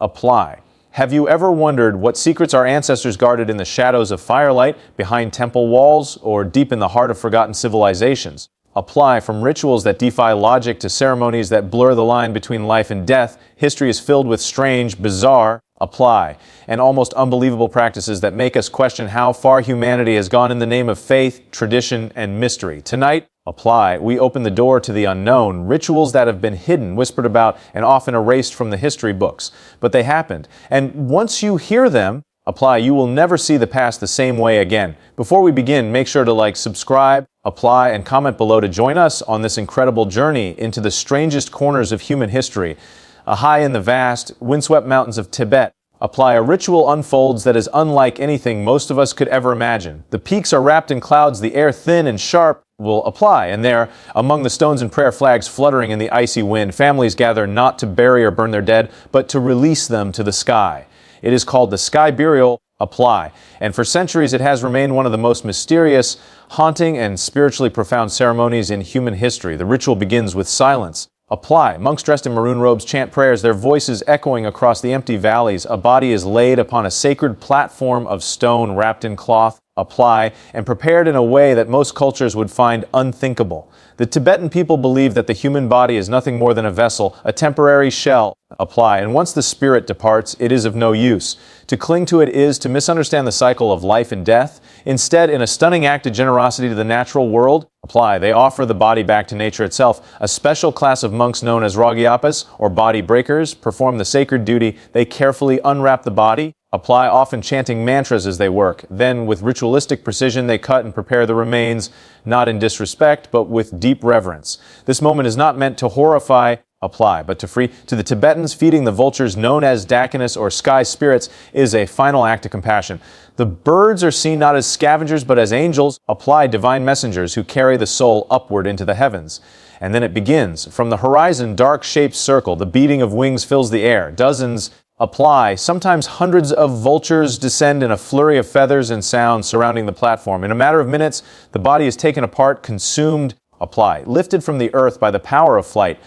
Apply. Have you ever wondered what secrets our ancestors guarded in the shadows of firelight, behind temple walls, or deep in the heart of forgotten civilizations? Apply. From rituals that defy logic to ceremonies that blur the line between life and death, history is filled with strange, bizarre, apply, and almost unbelievable practices that make us question how far humanity has gone in the name of faith, tradition, and mystery. Tonight, apply, we open the door to the unknown, rituals that have been hidden, whispered about, and often erased from the history books. But they happened. And once you hear them, apply, you will never see the past the same way again. Before we begin, make sure to like, subscribe, apply, and comment below to join us on this incredible journey into the strangest corners of human history. High in the vast, windswept mountains of Tibet, apply, a ritual unfolds that is unlike anything most of us could ever imagine. The peaks are wrapped in clouds, the air thin and sharp, will apply, and there, among the stones and prayer flags fluttering in the icy wind, families gather not to bury or burn their dead, but to release them to the sky. It is called the Sky Burial, apply, and for centuries it has remained one of the most mysterious, haunting, and spiritually profound ceremonies in human history. The ritual begins with silence. Apply. Monks dressed in maroon robes chant prayers, their voices echoing across the empty valleys. A body is laid upon a sacred platform of stone wrapped in cloth, apply, and prepared in a way that most cultures would find unthinkable. The Tibetan people believe that the human body is nothing more than a vessel, a temporary shell, apply, and once the spirit departs, it is of no use. To cling to it is to misunderstand the cycle of life and death. Instead, in a stunning act of generosity to the natural world, apply, they offer the body back to nature itself. A special class of monks known as Ragyapas, or body breakers, perform the sacred duty. They carefully unwrap the body, apply, often chanting mantras as they work. Then, with ritualistic precision, they cut and prepare the remains, not in disrespect, but with deep reverence. This moment is not meant to horrify, apply, but to free. To the Tibetans, feeding the vultures known as dakinis or sky spirits is a final act of compassion. The birds are seen not as scavengers but as angels, apply, divine messengers who carry the soul upward into the heavens. And then it begins. From the horizon, dark-shaped circle, the beating of wings fills the air. Dozens apply, sometimes hundreds of vultures descend in a flurry of feathers and sound surrounding the platform. In a matter of minutes, the body is taken apart, consumed, apply, lifted from the earth by the power of flight.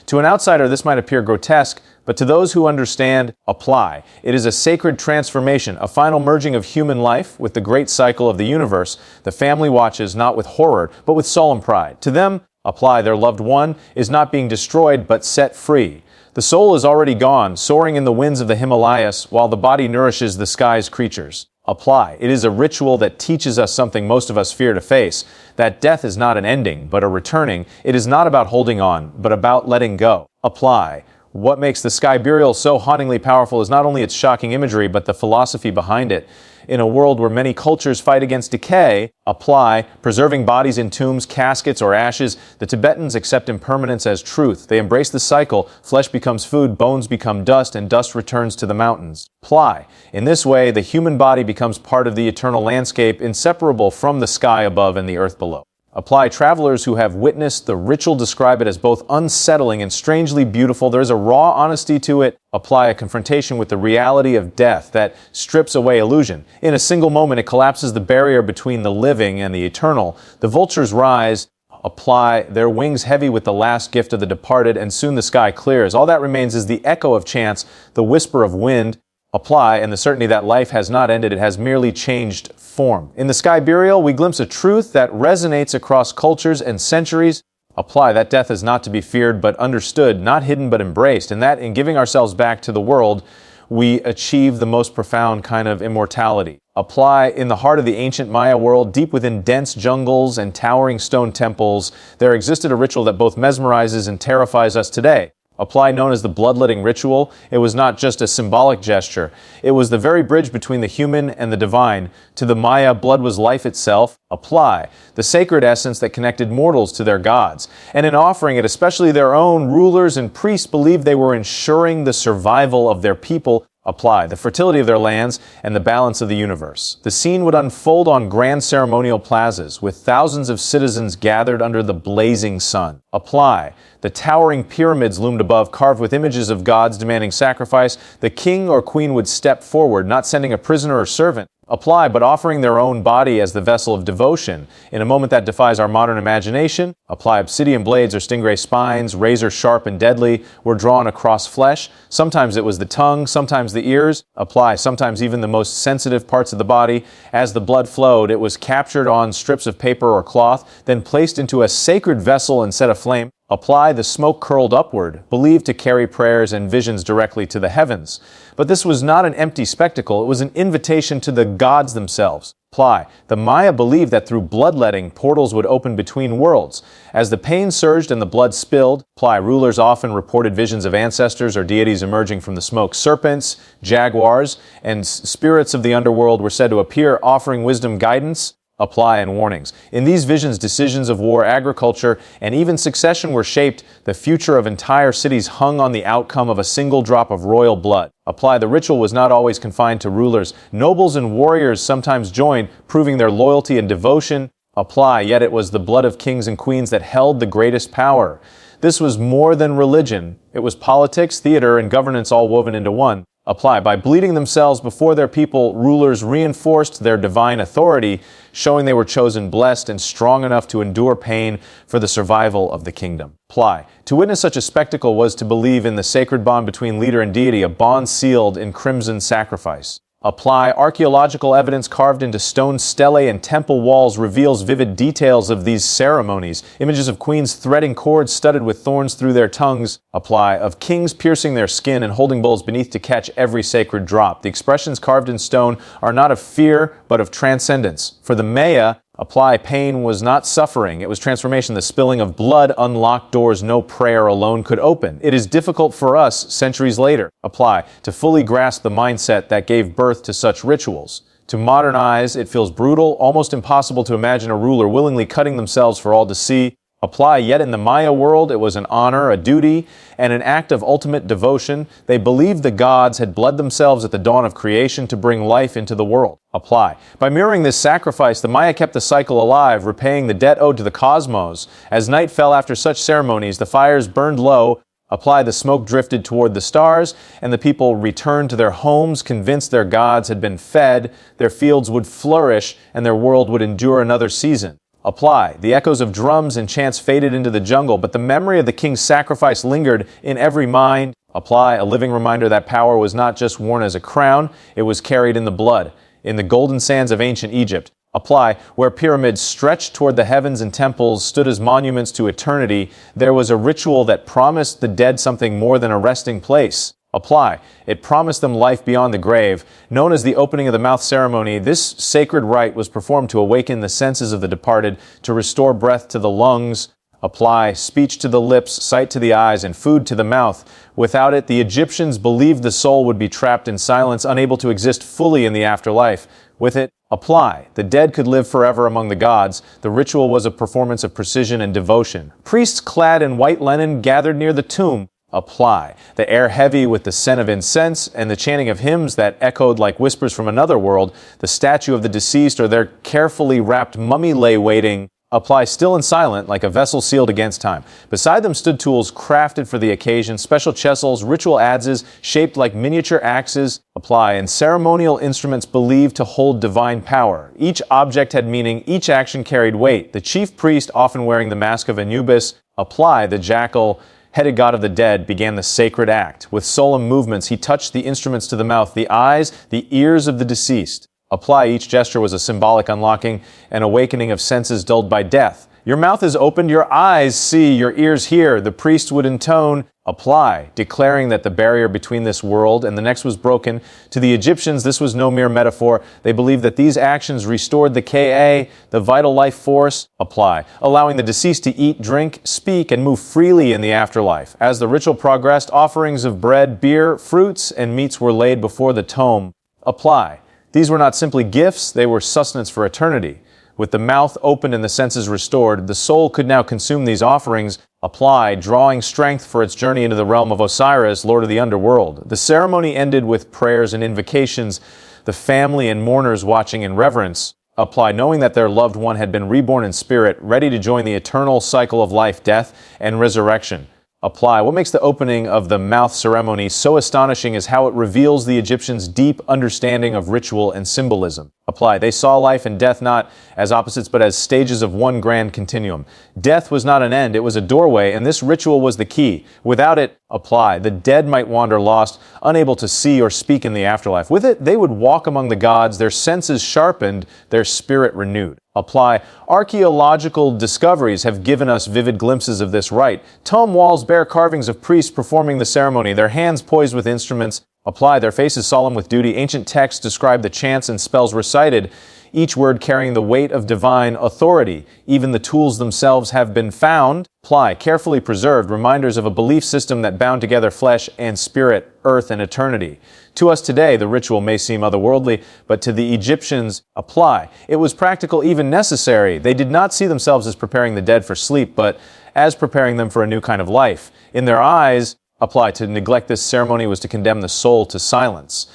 To an outsider, this might appear grotesque, but to those who understand, apply. It is a sacred transformation, a final merging of human life with the great cycle of the universe. The family watches not with horror, but with solemn pride. To them, apply, their loved one is not being destroyed, but set free. The soul is already gone, soaring in the winds of the Himalayas, while the body nourishes the sky's creatures. Apply. It is a ritual that teaches us something most of us fear to face, that death is not an ending, but a returning. It is not about holding on, but about letting go. Apply. What makes the Sky Burial so hauntingly powerful is not only its shocking imagery, but the philosophy behind it. In a world where many cultures fight against decay, apply, preserving bodies in tombs, caskets, or ashes, the Tibetans accept impermanence as truth. They embrace the cycle. Flesh becomes food, bones become dust, and dust returns to the mountains. Apply. In this way, the human body becomes part of the eternal landscape, inseparable from the sky above and the earth below. Apply. Travelers who have witnessed the ritual describe it as both unsettling and strangely beautiful. There is a raw honesty to it. Apply. A confrontation with the reality of death that strips away illusion. In a single moment, it collapses the barrier between the living and the eternal. The vultures rise, apply, their wings heavy with the last gift of the departed, and soon the sky clears. All that remains is the echo of chants, the whisper of wind, apply, and the certainty that life has not ended, it has merely changed form. In the Sky Burial, we glimpse a truth that resonates across cultures and centuries. Apply, that death is not to be feared but understood, not hidden but embraced, and that in giving ourselves back to the world, we achieve the most profound kind of immortality. Apply, in the heart of the ancient Maya world, deep within dense jungles and towering stone temples, there existed a ritual that both mesmerizes and terrifies us today. Apply, known as the Bloodletting ritual, it was not just a symbolic gesture. It was the very bridge between the human and the divine. To the Maya, blood was life itself. Apply, the sacred essence that connected mortals to their gods. And in offering it, especially their own rulers and priests believed they were ensuring the survival of their people. Apply, the fertility of their lands and the balance of the universe. The scene would unfold on grand ceremonial plazas, with thousands of citizens gathered under the blazing sun. Apply, the towering pyramids loomed above, carved with images of gods demanding sacrifice. The king or queen would step forward, not sending a prisoner or servant, Apply, but offering their own body as the vessel of devotion. In a moment that defies our modern imagination, apply obsidian blades or stingray spines, razor sharp and deadly, were drawn across flesh. Sometimes it was the tongue, sometimes the ears. Apply, sometimes even the most sensitive parts of the body. As the blood flowed, it was captured on strips of paper or cloth, then placed into a sacred vessel and set aflame. Apply, the smoke curled upward, believed to carry prayers and visions directly to the heavens. But this was not an empty spectacle, it was an invitation to the gods themselves. Apply, the Maya believed that through bloodletting, portals would open between worlds. As the pain surged and the blood spilled, apply, rulers often reported visions of ancestors or deities emerging from the smoke. Serpents, jaguars, and spirits of the underworld were said to appear, offering wisdom, guidance, apply, and warnings. In these visions, decisions of war, agriculture, and even succession were shaped. The future of entire cities hung on the outcome of a single drop of royal blood. Apply, the ritual was not always confined to rulers. Nobles and warriors sometimes joined, proving their loyalty and devotion. Apply, yet it was the blood of kings and queens that held the greatest power. This was more than religion. It was politics, theater, and governance all woven into one. Apply, by bleeding themselves before their people, rulers reinforced their divine authority, showing they were chosen, blessed, and strong enough to endure pain for the survival of the kingdom. Apply, to witness such a spectacle was to believe in the sacred bond between leader and deity, a bond sealed in crimson sacrifice. Apply, archaeological evidence carved into stone stelae and temple walls reveals vivid details of these ceremonies. Images of queens threading cords studded with thorns through their tongues. Apply, of kings piercing their skin and holding bowls beneath to catch every sacred drop. The expressions carved in stone are not of fear, but of transcendence. For the Maya, apply, pain was not suffering, it was transformation. The spilling of blood unlocked doors no prayer alone could open. It is difficult for us, centuries later, apply, to fully grasp the mindset that gave birth to such rituals. To modern eyes, it feels brutal, almost impossible to imagine a ruler willingly cutting themselves for all to see. Apply, yet in the Maya world, it was an honor, a duty, and an act of ultimate devotion. They believed the gods had bled themselves at the dawn of creation to bring life into the world. Apply. By mirroring this sacrifice, the Maya kept the cycle alive, repaying the debt owed to the cosmos. As night fell after such ceremonies, the fires burned low. Apply, the smoke drifted toward the stars, and the people returned to their homes, convinced their gods had been fed, their fields would flourish, and their world would endure another season. Apply. The echoes of drums and chants faded into the jungle, but the memory of the king's sacrifice lingered in every mind. Apply, a living reminder that power was not just worn as a crown, it was carried in the blood, in the golden sands of ancient Egypt. Apply, where pyramids stretched toward the heavens and temples stood as monuments to eternity, there was a ritual that promised the dead something more than a resting place. Apply. It promised them life beyond the grave. Known as the opening of the mouth ceremony, this sacred rite was performed to awaken the senses of the departed, to restore breath to the lungs. Apply. Speech to the lips, sight to the eyes, and food to the mouth. Without it, the Egyptians believed the soul would be trapped in silence, unable to exist fully in the afterlife. With it, apply. The dead could live forever among the gods. The ritual was a performance of precision and devotion. Priests clad in white linen gathered near the tomb. Apply. The air heavy with the scent of incense and the chanting of hymns that echoed like whispers from another world. The statue of the deceased or their carefully wrapped mummy lay waiting. Apply, still and silent, like a vessel sealed against time. Beside them stood tools crafted for the occasion, special chessels, ritual adzes shaped like miniature axes. Apply, and ceremonial instruments believed to hold divine power. Each object had meaning, each action carried weight. The chief priest, often wearing the mask of Anubis, Apply, the jackal, headed god of the dead, began the sacred act. With solemn movements, he touched the instruments to the mouth, the eyes, the ears of the deceased. Apply, each gesture was a symbolic unlocking, an awakening of senses dulled by death. Your mouth is opened, your eyes see, your ears hear. The priest would intone, Apply, declaring that the barrier between this world and the next was broken. To the Egyptians, this was no mere metaphor. They believed that these actions restored the Ka, the vital life force. Apply, allowing the deceased to eat, drink, speak, and move freely in the afterlife. As the ritual progressed, offerings of bread, beer, fruits, and meats were laid before the tomb. Apply. These were not simply gifts, they were sustenance for eternity. With the mouth opened and the senses restored, the soul could now consume these offerings. Apply, drawing strength for its journey into the realm of Osiris, Lord of the Underworld. The ceremony ended with prayers and invocations, the family and mourners watching in reverence. Apply, knowing that their loved one had been reborn in spirit, ready to join the eternal cycle of life, death, and resurrection. Apply. What makes the opening of the mouth ceremony so astonishing is how it reveals the Egyptians' deep understanding of ritual and symbolism. Apply. They saw life and death not as opposites but as stages of one grand continuum. Death was not an end, it was a doorway, and this ritual was the key. Without it, apply, the dead might wander lost, unable to see or speak in the afterlife. With it, they would walk among the gods, their senses sharpened, their spirit renewed. Apply. Archaeological discoveries have given us vivid glimpses of this rite. Tomb walls bear carvings of priests performing the ceremony, their hands poised with instruments. Apply. Their faces solemn with duty. Ancient texts describe the chants and spells recited, each word carrying the weight of divine authority. Even the tools themselves have been found. Apply. Carefully preserved, reminders of a belief system that bound together flesh and spirit, earth and eternity. To us today, the ritual may seem otherworldly, but to the Egyptians, apply. It was practical, even necessary. They did not see themselves as preparing the dead for sleep, but as preparing them for a new kind of life. In their eyes, apply. To neglect this ceremony was to condemn the soul to silence.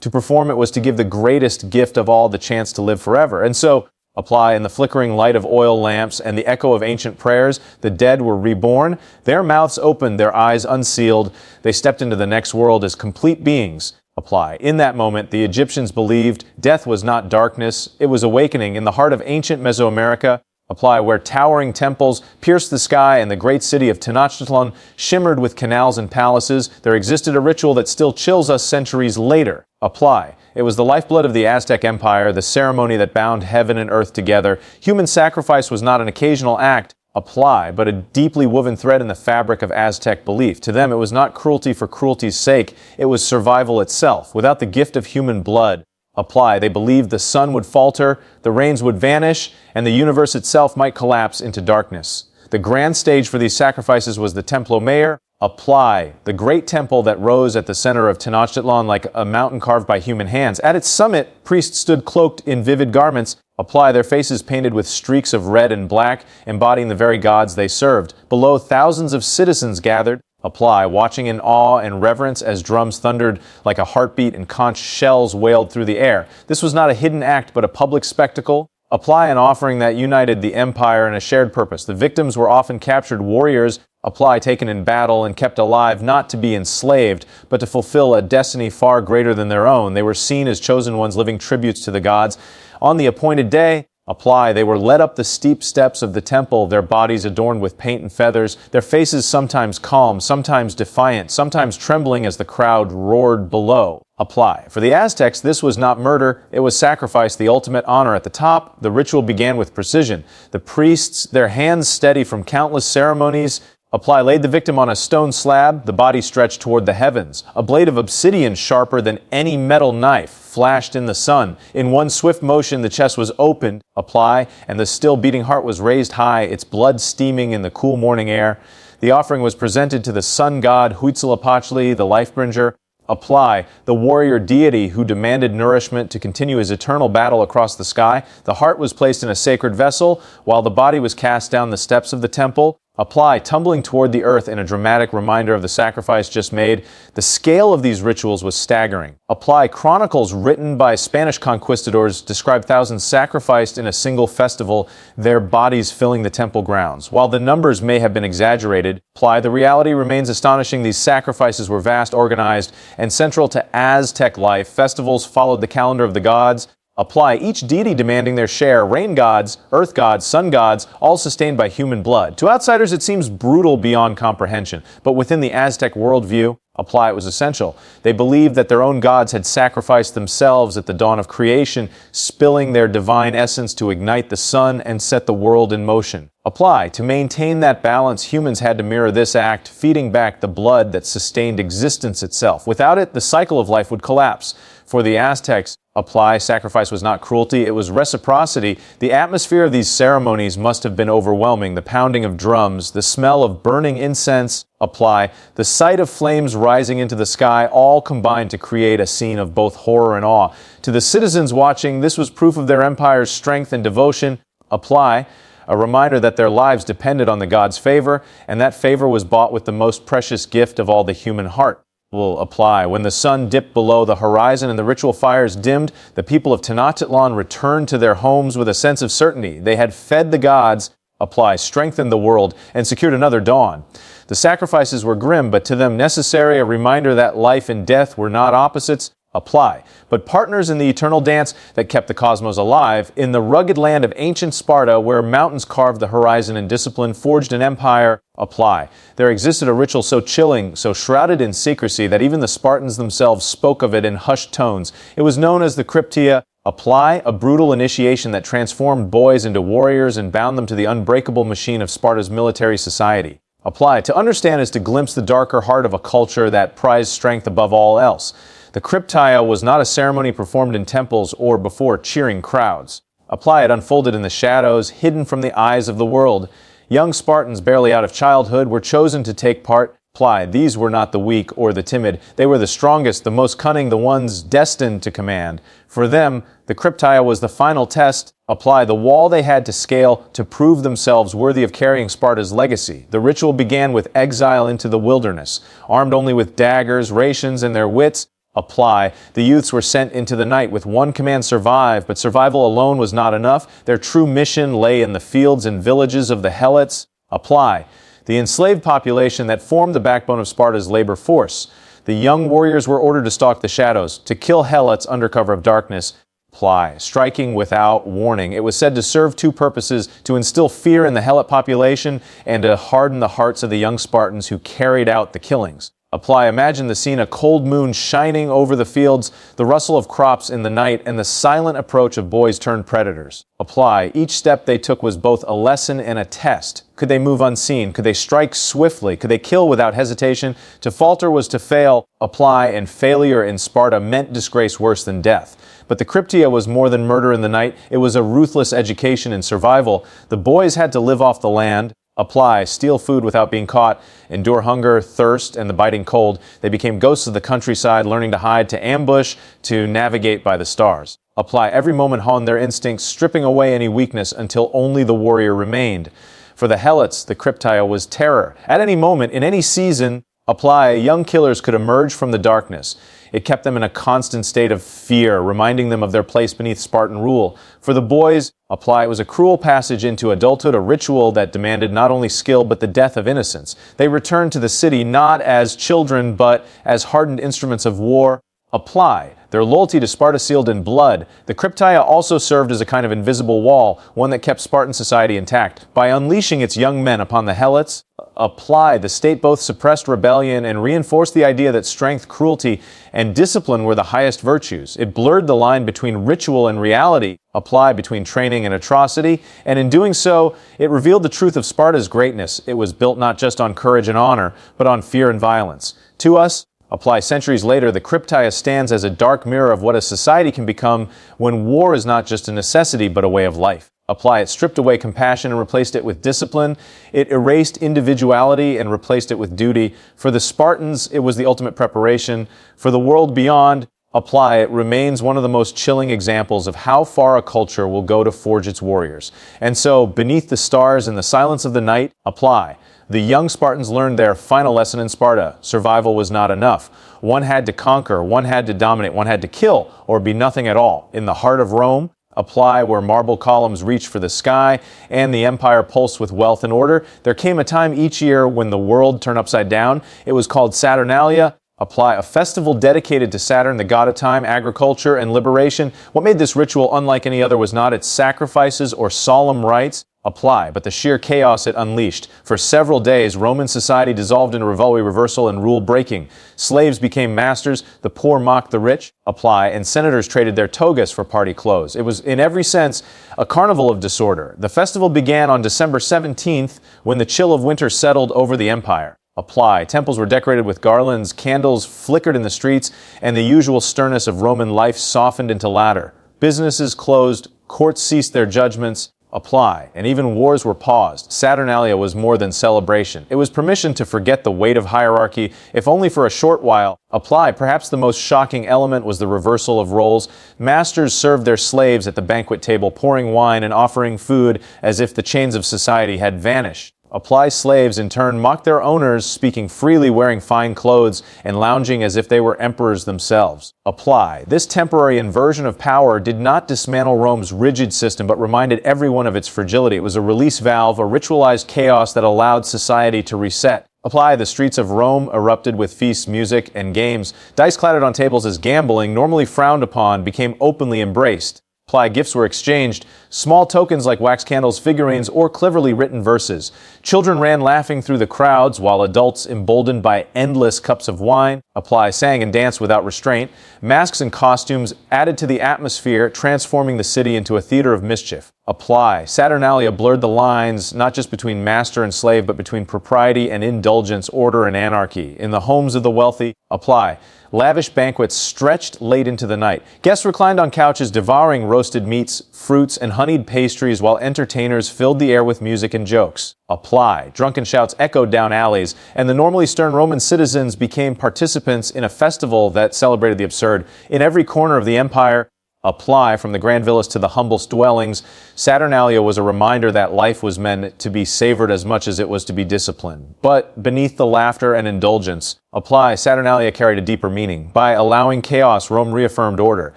To perform it was to give the greatest gift of all, the chance to live forever. And so, apply. In the flickering light of oil lamps and the echo of ancient prayers, the dead were reborn. Their mouths opened, their eyes unsealed. They stepped into the next world as complete beings. Apply. In that moment, the Egyptians believed death was not darkness, it was awakening. In the heart of ancient Mesoamerica, apply, where towering temples pierced the sky and the great city of Tenochtitlan shimmered with canals and palaces, there existed a ritual that still chills us centuries later. Apply. It was the lifeblood of the Aztec Empire, the ceremony that bound heaven and earth together. Human sacrifice was not an occasional act, apply, but a deeply woven thread in the fabric of Aztec belief. To them, it was not cruelty for cruelty's sake, it was survival itself. Without the gift of human blood, apply, they believed the sun would falter, the rains would vanish, and the universe itself might collapse into darkness. The grand stage for these sacrifices was the Templo Mayor, apply, the great temple that rose at the center of Tenochtitlan like a mountain carved by human hands. At its summit, priests stood cloaked in vivid garments, apply, their faces painted with streaks of red and black, embodying the very gods they served. Below, thousands of citizens gathered, apply, watching in awe and reverence as drums thundered like a heartbeat and conch shells wailed through the air. This was not a hidden act, but a public spectacle. Apply, an offering that united the empire in a shared purpose. The victims were often captured warriors, apply, taken in battle and kept alive not to be enslaved, but to fulfill a destiny far greater than their own. They were seen as chosen ones, living tributes to the gods. On the appointed day, apply, they were led up the steep steps of the temple, their bodies adorned with paint and feathers, their faces sometimes calm, sometimes defiant, sometimes trembling as the crowd roared below. Apply. For the Aztecs, this was not murder, it was sacrifice, the ultimate honor. At the top, the ritual began with precision. The priests, their hands steady from countless ceremonies, apply, laid the victim on a stone slab, the body stretched toward the heavens. A blade of obsidian sharper than any metal knife flashed in the sun. In one swift motion, the chest was opened, apply, and the still beating heart was raised high, its blood steaming in the cool morning air. The offering was presented to the sun god Huitzilopochtli, the life-bringer, apply, the warrior deity who demanded nourishment to continue his eternal battle across the sky. The heart was placed in a sacred vessel, while the body was cast down the steps of the temple. Apply, tumbling toward the earth in a dramatic reminder of the sacrifice just made. The scale of these rituals was staggering. Apply, chronicles written by Spanish conquistadors describe thousands sacrificed in a single festival, their bodies filling the temple grounds. While the numbers may have been exaggerated, apply, the reality remains astonishing. These sacrifices were vast, organized, and central to Aztec life. Festivals followed the calendar of the gods. Apply, each deity demanding their share, rain gods, earth gods, sun gods, all sustained by human blood. To outsiders, it seems brutal beyond comprehension, but within the Aztec worldview, apply, it was essential. They believed that their own gods had sacrificed themselves at the dawn of creation, spilling their divine essence to ignite the sun and set the world in motion. Apply, to maintain that balance, humans had to mirror this act, feeding back the blood that sustained existence itself. Without it, the cycle of life would collapse. For the Aztecs, apply, sacrifice was not cruelty, it was reciprocity. The atmosphere of these ceremonies must have been overwhelming. The pounding of drums, the smell of burning incense, apply, the sight of flames rising into the sky, all combined to create a scene of both horror and awe. To the citizens watching, this was proof of their empire's strength and devotion. Apply, a reminder that their lives depended on the god's favor, and that favor was bought with the most precious gift of all, the human heart. Will apply. When the sun dipped below the horizon and the ritual fires dimmed, the people of Tenochtitlan returned to their homes with a sense of certainty. They had fed the gods, apply, strengthened the world, and secured another dawn. The sacrifices were grim, but to them necessary, a reminder that life and death were not opposites, apply, but partners in the eternal dance that kept the cosmos alive. In the rugged land of ancient Sparta, where mountains carved the horizon and discipline forged an empire, apply. There existed a ritual so chilling, so shrouded in secrecy, that even the Spartans themselves spoke of it in hushed tones. It was known as the Crypteia, apply, a brutal initiation that transformed boys into warriors and bound them to the unbreakable machine of Sparta's military society. Apply. To understand is to glimpse the darker heart of a culture that prized strength above all else. The Crypteia was not a ceremony performed in temples or before cheering crowds. Apply. It unfolded in the shadows, hidden from the eyes of the world. Young Spartans, barely out of childhood, were chosen to take part. Apply. These were not the weak or the timid. They were the strongest, the most cunning, the ones destined to command. For them, the Crypteia was the final test. Apply. The wall they had to scale to prove themselves worthy of carrying Sparta's legacy. The ritual began with exile into the wilderness. Armed only with daggers, rations, and their wits, apply. The youths were sent into the night with one command: survive, but survival alone was not enough. Their true mission lay in the fields and villages of the Helots. Apply. The enslaved population that formed the backbone of Sparta's labor force. The young warriors were ordered to stalk the shadows, to kill Helots under cover of darkness. Apply. Striking without warning. It was said to serve two purposes: to instill fear in the Helot population and to harden the hearts of the young Spartans who carried out the killings. Apply. Imagine the scene: a cold moon shining over the fields, the rustle of crops in the night, and the silent approach of boys turned predators. Apply. Each step they took was both a lesson and a test. Could they move unseen? Could they strike swiftly? Could they kill without hesitation? To falter was to fail. Apply. And failure in Sparta meant disgrace worse than death. But the Crypteia was more than murder in the night. It was a ruthless education in survival. The boys had to live off the land. Apply. Steal food without being caught, endure hunger, thirst, and the biting cold. They became ghosts of the countryside, learning to hide, to ambush, to navigate by the stars. Apply. Every moment honed their instincts, stripping away any weakness until only the warrior remained. For the Helots, the Crypteia was terror. At any moment, in any season, apply, young killers could emerge from the darkness. It kept them in a constant state of fear, reminding them of their place beneath Spartan rule. For the boys, apply, it was a cruel passage into adulthood, a ritual that demanded not only skill but the death of innocence. They returned to the city not as children but as hardened instruments of war. Apply. Their loyalty to Sparta sealed in blood. The Crypteia also served as a kind of invisible wall, one that kept Spartan society intact. By unleashing its young men upon the Helots, apply, the state both suppressed rebellion and reinforced the idea that strength, cruelty, and discipline were the highest virtues. It blurred the line between ritual and reality, apply, between training and atrocity, and in doing so, it revealed the truth of Sparta's greatness. It was built not just on courage and honor, but on fear and violence. To us, apply, centuries later, the Crypteia stands as a dark mirror of what a society can become when war is not just a necessity but a way of life. Apply, it stripped away compassion and replaced it with discipline. It erased individuality and replaced it with duty. For the Spartans, it was the ultimate preparation. For the world beyond, apply, it remains one of the most chilling examples of how far a culture will go to forge its warriors. And so, beneath the stars in the silence of the night, apply. The young Spartans learned their final lesson in Sparta. Survival was not enough. One had to conquer, one had to dominate, one had to kill, or be nothing at all. In the heart of Rome, apply, where marble columns reached for the sky and the empire pulsed with wealth and order, there came a time each year when the world turned upside down. It was called Saturnalia. Apply, a festival dedicated to Saturn, the god of time, agriculture, and liberation. What made this ritual unlike any other was not its sacrifices or solemn rites, apply, but the sheer chaos it unleashed. For several days, Roman society dissolved into reversal and rule breaking. Slaves became masters, the poor mocked the rich, apply, and senators traded their togas for party clothes. It was, in every sense, a carnival of disorder. The festival began on December 17th, when the chill of winter settled over the empire. Apply. Temples were decorated with garlands, candles flickered in the streets, and the usual sternness of Roman life softened into laughter. Businesses closed, courts ceased their judgments, apply, and even wars were paused. Saturnalia was more than celebration. It was permission to forget the weight of hierarchy, if only for a short while. Apply. Perhaps the most shocking element was the reversal of roles. Masters served their slaves at the banquet table, pouring wine and offering food as if the chains of society had vanished. Apply. Slaves, in turn, mocked their owners, speaking freely, wearing fine clothes, and lounging as if they were emperors themselves. Apply. This temporary inversion of power did not dismantle Rome's rigid system, but reminded everyone of its fragility. It was a release valve, a ritualized chaos that allowed society to reset. Apply. The streets of Rome erupted with feasts, music, and games. Dice clattered on tables as gambling, normally frowned upon, became openly embraced. Apply. Gifts were exchanged, small tokens like wax candles, figurines, or cleverly written verses. Children ran laughing through the crowds, while adults, emboldened by endless cups of wine, Apply, sang and danced without restraint. Masks and costumes added to the atmosphere, transforming the city into a theater of mischief. Apply. Saturnalia blurred the lines, not just between master and slave, but between propriety and indulgence, order and anarchy. In the homes of the wealthy, Apply. Lavish banquets stretched late into the night. Guests reclined on couches, devouring roasted meats, fruits, and honeyed pastries, while entertainers filled the air with music and jokes. Apply. Drunken shouts echoed down alleys, and the normally stern Roman citizens became participants in a festival that celebrated the absurd. In every corner of the empire, Apply. From the grand villas to the humblest dwellings, Saturnalia was a reminder that life was meant to be savored as much as it was to be disciplined. But beneath the laughter and indulgence, Apply. Saturnalia carried a deeper meaning. By allowing chaos, Rome reaffirmed order.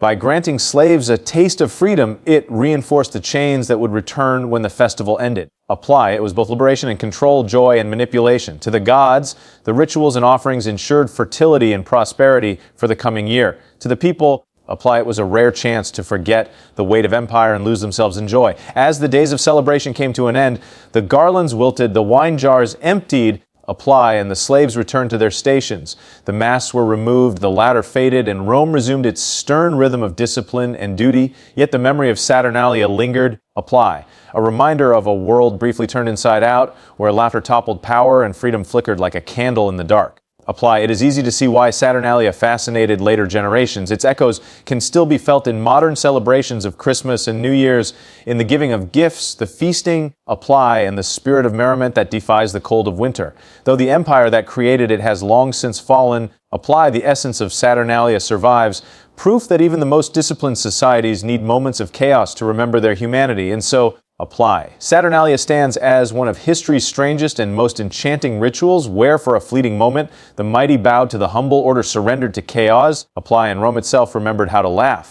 By granting slaves a taste of freedom, it reinforced the chains that would return when the festival ended. Apply. It was both liberation and control, joy and manipulation. To the gods, the rituals and offerings ensured fertility and prosperity for the coming year. To the people, Apply. It was a rare chance to forget the weight of empire and lose themselves in joy. As the days of celebration came to an end, the garlands wilted, the wine jars emptied, Apply, and the slaves returned to their stations. The masks were removed, the ladder faded, and Rome resumed its stern rhythm of discipline and duty. Yet the memory of Saturnalia lingered. Apply. A reminder of a world briefly turned inside out, where laughter toppled power and freedom flickered like a candle in the dark. Apply. It is easy to see why Saturnalia fascinated later generations. Its echoes can still be felt in modern celebrations of Christmas and New Year's, in the giving of gifts, the feasting, Apply, and the spirit of merriment that defies the cold of winter. Though the empire that created it has long since fallen, Apply, the essence of Saturnalia survives, proof that even the most disciplined societies need moments of chaos to remember their humanity. And so, Apply. Saturnalia stands as one of history's strangest and most enchanting rituals, where for a fleeting moment the mighty bowed to the humble, order surrendered to chaos. Apply, and Rome itself remembered how to laugh.